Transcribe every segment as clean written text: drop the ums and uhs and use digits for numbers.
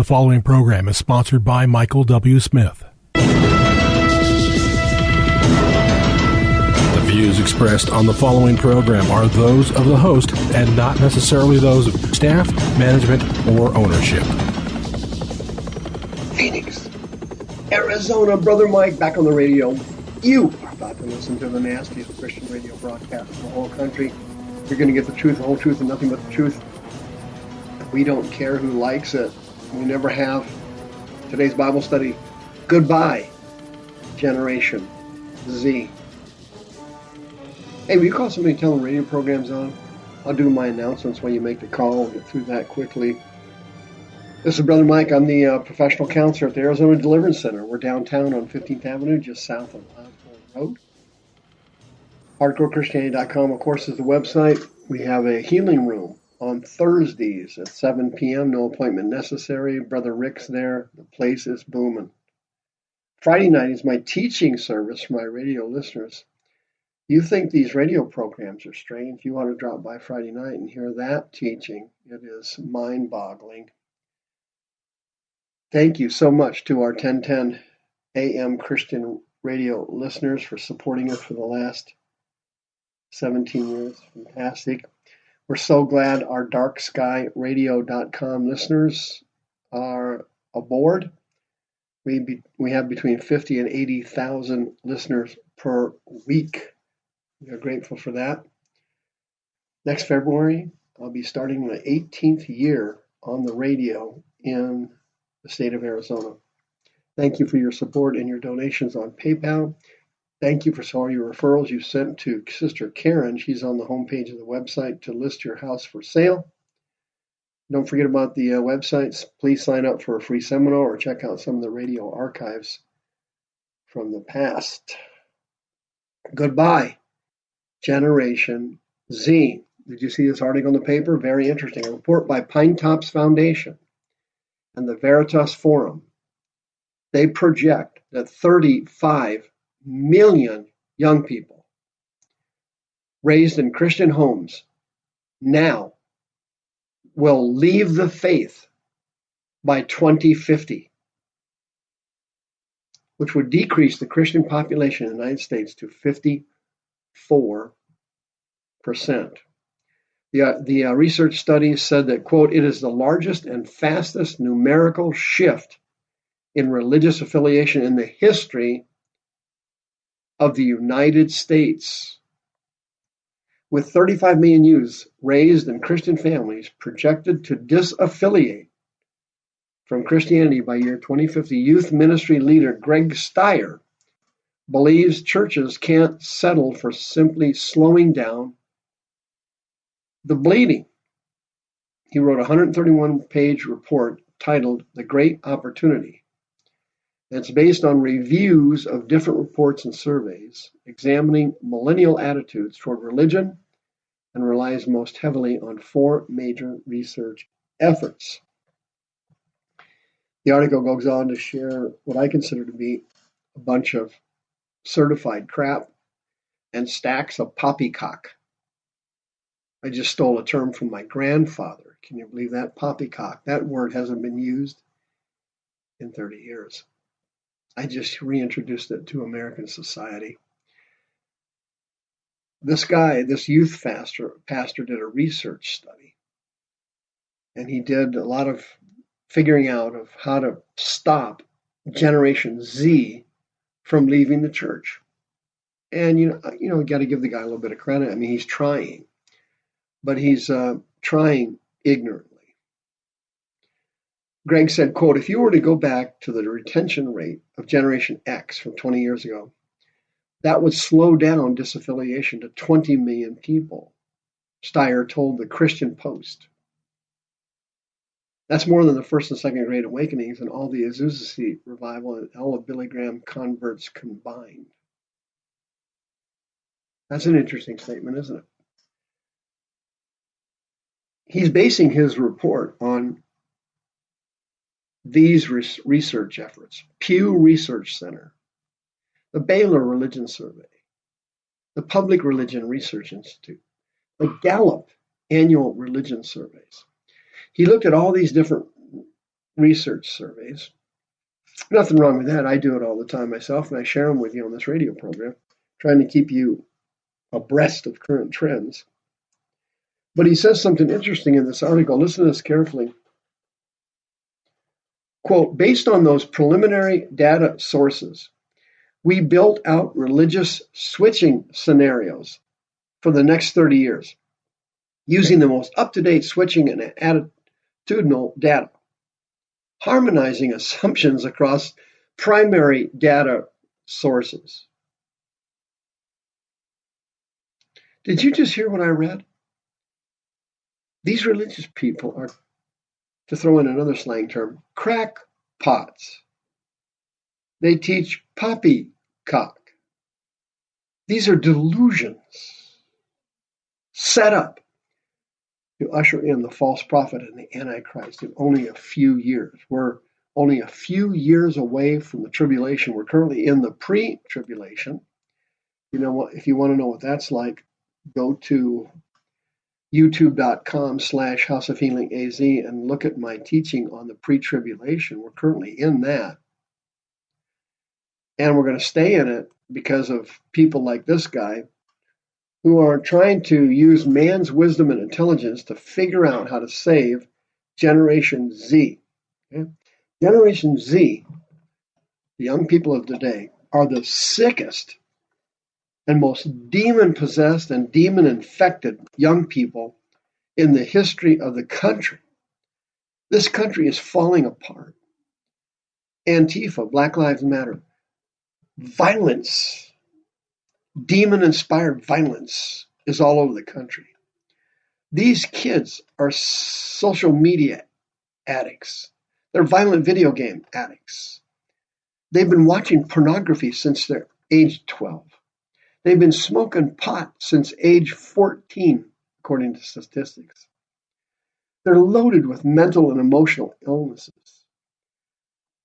following program is sponsored by Michael W. Smith. The views expressed on the following program are those of the host and not necessarily those of staff, management, or ownership. Phoenix, Arizona, Brother Mike back on the radio. You are about to listen to the nastiest Christian radio broadcast in the whole country. You're going to get the truth, the whole truth, and nothing but the truth. We don't care who likes it. We never have. Today's Bible study, goodbye, Generation Z. Hey, will you call somebody and tell them radio program's on? I'll do my announcements when you make the call. We'll get through that quickly. This is Brother Mike. I'm the professional counselor at the Arizona Deliverance Center. We're downtown on 15th Avenue, just south of Osborne Road. HardcoreChristianity.com, of course, is the website. We have a healing room on Thursdays at 7 p.m. No appointment necessary. Brother Rick's there. The place is booming. Friday night is my teaching service for my radio listeners. You think these radio programs are strange? You want to drop by Friday night and hear that teaching. It is mind-boggling. Thank you so much to our 1010 AM Christian radio listeners for supporting us for the last 17 years. Fantastic. We're so glad our darkskyradio.com listeners are aboard. We have between 50 and 80,000 listeners per week. We are grateful for that. Next February, I'll be starting my 18th year on the radio in the state of Arizona. Thank you for your support and your donations on PayPal. Thank you for all your referrals you sent to Sister Karen. She's on the homepage of the website to list your house for sale. Don't forget about the websites. Please sign up for a free seminar or check out some of the radio archives from the past. Goodbye, Generation Z. Did you see this article in the paper? Very interesting. A report by Pine Tops Foundation and the Veritas Forum. They project that 35 million young people raised in Christian homes now will leave the faith by 2050, which would decrease the Christian population in the United States to 54%. The research study said that, quote, it is the largest and fastest numerical shift in religious affiliation in the history of the United States. With 35 million youths raised in Christian families projected to disaffiliate from Christianity by year 2050, youth ministry leader Greg Steyer believes churches can't settle for simply slowing down the bleeding. He wrote a 131-page report titled The Great Opportunity. It's based on reviews of different reports and surveys examining millennial attitudes toward religion and relies most heavily on 4 major research efforts. The article goes on to share what I consider to be a bunch of certified crap and stacks of poppycock. I just stole a term from my grandfather. Can you believe that? Poppycock. That word hasn't been used in 30 years. I just reintroduced it to American society. This guy, this youth pastor did a research study. And he did a lot of figuring out of how to stop Generation Z from leaving the church. And, you got to give the guy a little bit of credit. I mean, he's trying. But he's trying ignorantly. Greg said, quote, if you were to go back to the retention rate of Generation X from 20 years ago, that would slow down disaffiliation to 20 million people, Steyer told the Christian Post. That's more than the First and Second Great Awakenings and all the Azusa Street revival and all of Billy Graham converts combined. That's an interesting statement, isn't it? He's basing his report on these research efforts: Pew Research Center, the Baylor Religion Survey, the Public Religion Research Institute, the Gallup annual religion surveys. He looked at all these different research surveys. Nothing wrong with that. I do it all the time myself, and I share them with you on this radio program, trying to keep you abreast of current trends. But he says something interesting in this article. Listen to this carefully. Quote, based on those preliminary data sources, we built out religious switching scenarios for the next 30 years, using the most up-to-date switching and attitudinal data, harmonizing assumptions across primary data sources. Did you just hear what I read? These religious people are, to throw in another slang term, crackpots. They teach poppycock. These are delusions set up to usher in the false prophet and the Antichrist in only a few years. We're only a few years away from the tribulation. We're currently in the pre-tribulation. You know what? If you want to know what that's like, go to youtube.com/House of Healing AZ and look at my teaching on the pre-tribulation. We're currently in that. And we're going to stay in it because of people like this guy who are trying to use man's wisdom and intelligence to figure out how to save Generation Z. Okay? Generation Z, the young people of today, are the sickest and most demon-possessed and demon-infected young people in the history of the country. This country is falling apart. Antifa, Black Lives Matter, violence, demon-inspired violence is all over the country. These kids are social media addicts. They're violent video game addicts. They've been watching pornography since they're age 12. They've been smoking pot since age 14, according to statistics. They're loaded with mental and emotional illnesses.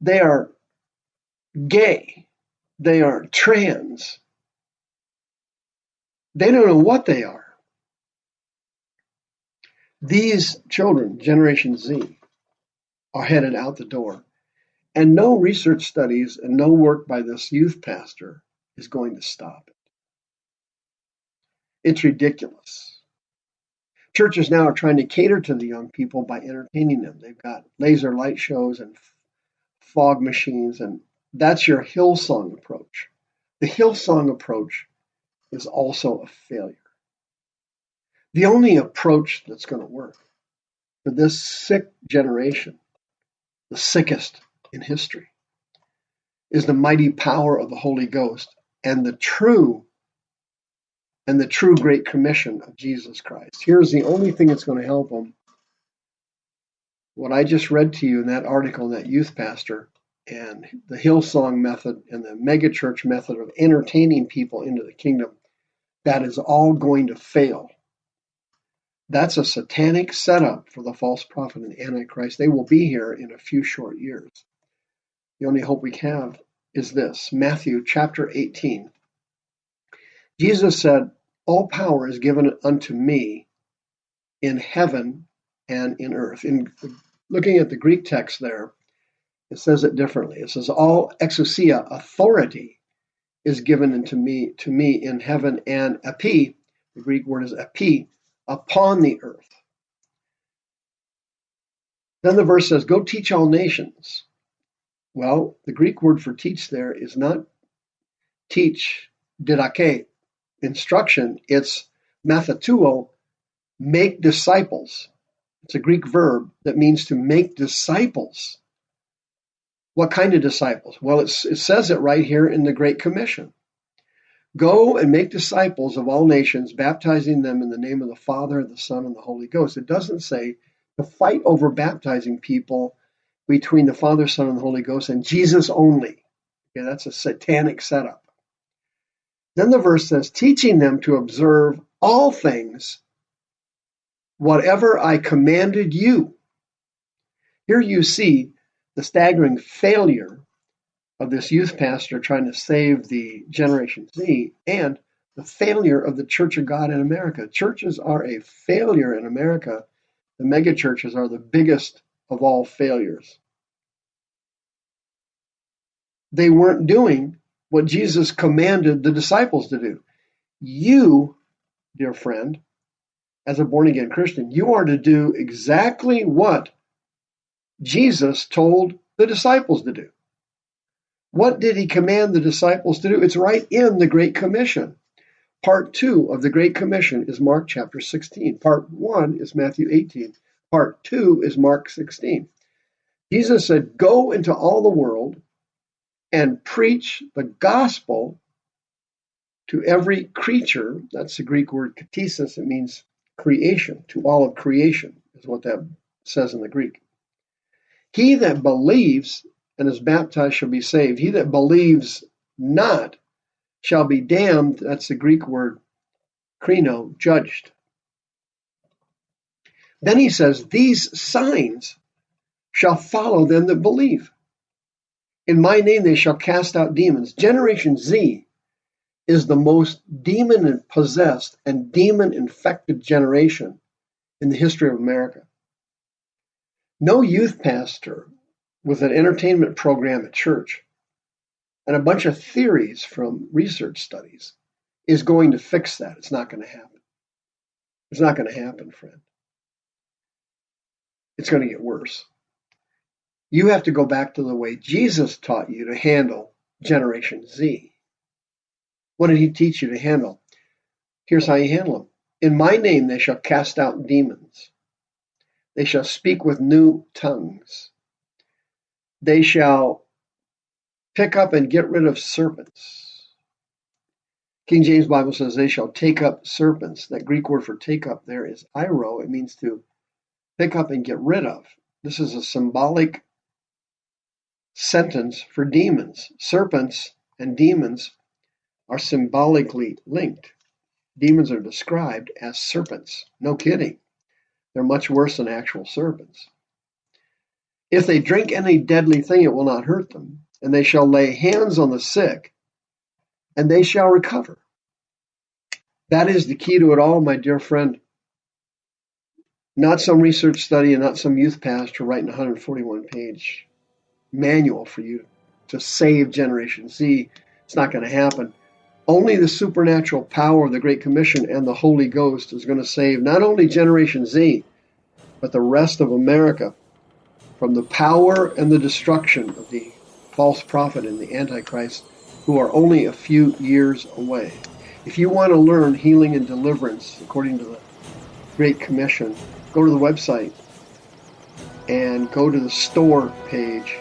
They are gay. They are trans. They don't know what they are. These children, Generation Z, are headed out the door. And no research studies and no work by this youth pastor is going to stop it. It's ridiculous. Churches now are trying to cater to the young people by entertaining them. They've got laser light shows and fog machines, and that's your Hillsong approach. The Hillsong approach is also a failure. The only approach that's going to work for this sick generation, the sickest in history, is the mighty power of the Holy Ghost and the true Great Commission of Jesus Christ. Here's the only thing that's going to help them. What I just read to you in that article, that youth pastor, and the Hillsong method and the megachurch method of entertaining people into the kingdom, that is all going to fail. That's a satanic setup for the false prophet and Antichrist. They will be here in a few short years. The only hope we have is this. Matthew chapter 18. Jesus said, all power is given unto me in heaven and in earth. In looking at the Greek text there, it says it differently. It says, all exousia, authority, is given unto me in heaven, and epi, the Greek word is epi, upon the earth. Then the verse says, go teach all nations. Well, the Greek word for teach there is not teach, didake, instruction. It's mathatuo, make disciples. It's a Greek verb that means to make disciples. What kind of disciples? Well, it says it right here in the Great Commission. Go and make disciples of all nations, baptizing them in the name of the Father, the Son, and the Holy Ghost. It doesn't say to fight over baptizing people between the Father, Son, and the Holy Ghost and Jesus only. Okay, that's a satanic setup. Then the verse says, teaching them to observe all things, whatever I commanded you. Here you see the staggering failure of this youth pastor trying to save the Generation Z, and the failure of the Church of God in America. Churches are a failure in America. The mega churches are the biggest of all failures. they weren't doing what Jesus commanded the disciples to do. You, dear friend, as a born-again Christian, you are to do exactly what Jesus told the disciples to do. What did he command the disciples to do? It's right in the Great Commission. Part 2 of the Great Commission is Mark chapter 16. Part 1 is Matthew 18. Part 2 is Mark 16. Jesus said, go into all the world and preach the gospel to every creature. That's the Greek word katesis. It means creation, to all of creation, is what that says in the Greek. He that believes and is baptized shall be saved. He that believes not shall be damned. That's the Greek word krino, judged. Then he says, these signs shall follow them that believe. In my name they shall cast out demons. Generation Z is the most demon-possessed and demon-infected generation in the history of America. No youth pastor with an entertainment program at church and a bunch of theories from research studies is going to fix that. It's not going to happen. It's not going to happen, friend. It's going to get worse. You have to go back to the way Jesus taught you to handle Generation Z. What did he teach you to handle? Here's how you handle them. In my name they shall cast out demons. They shall speak with new tongues. They shall pick up and get rid of serpents. King James Bible says they shall take up serpents. That Greek word for take up there is airo. It means to pick up and get rid of. This is a symbolic sentence for demons. Serpents and demons are symbolically linked. Demons are described as serpents. No kidding. They're much worse than actual serpents. If they drink any deadly thing, it will not hurt them. And they shall lay hands on the sick, and they shall recover. That is the key to it all, my dear friend. Not some research study and not some youth pastor writing a 141-page manual for you to save Generation Z. It's not going to happen. Only the supernatural power of the Great Commission and the Holy Ghost is going to save not only Generation Z, but the rest of America from the power and the destruction of the false prophet and the Antichrist, who are only a few years away. If you want to learn healing and deliverance according to the Great Commission, go to the website and go to the store page,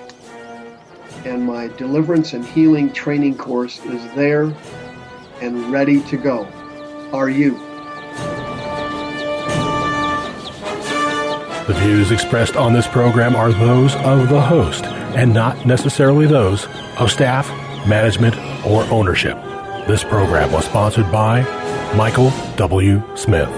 and my deliverance and healing training course is there and ready to go. Are you? The views expressed on this program are those of the host and not necessarily those of staff, management, or ownership. This program was sponsored by Michael W. Smith.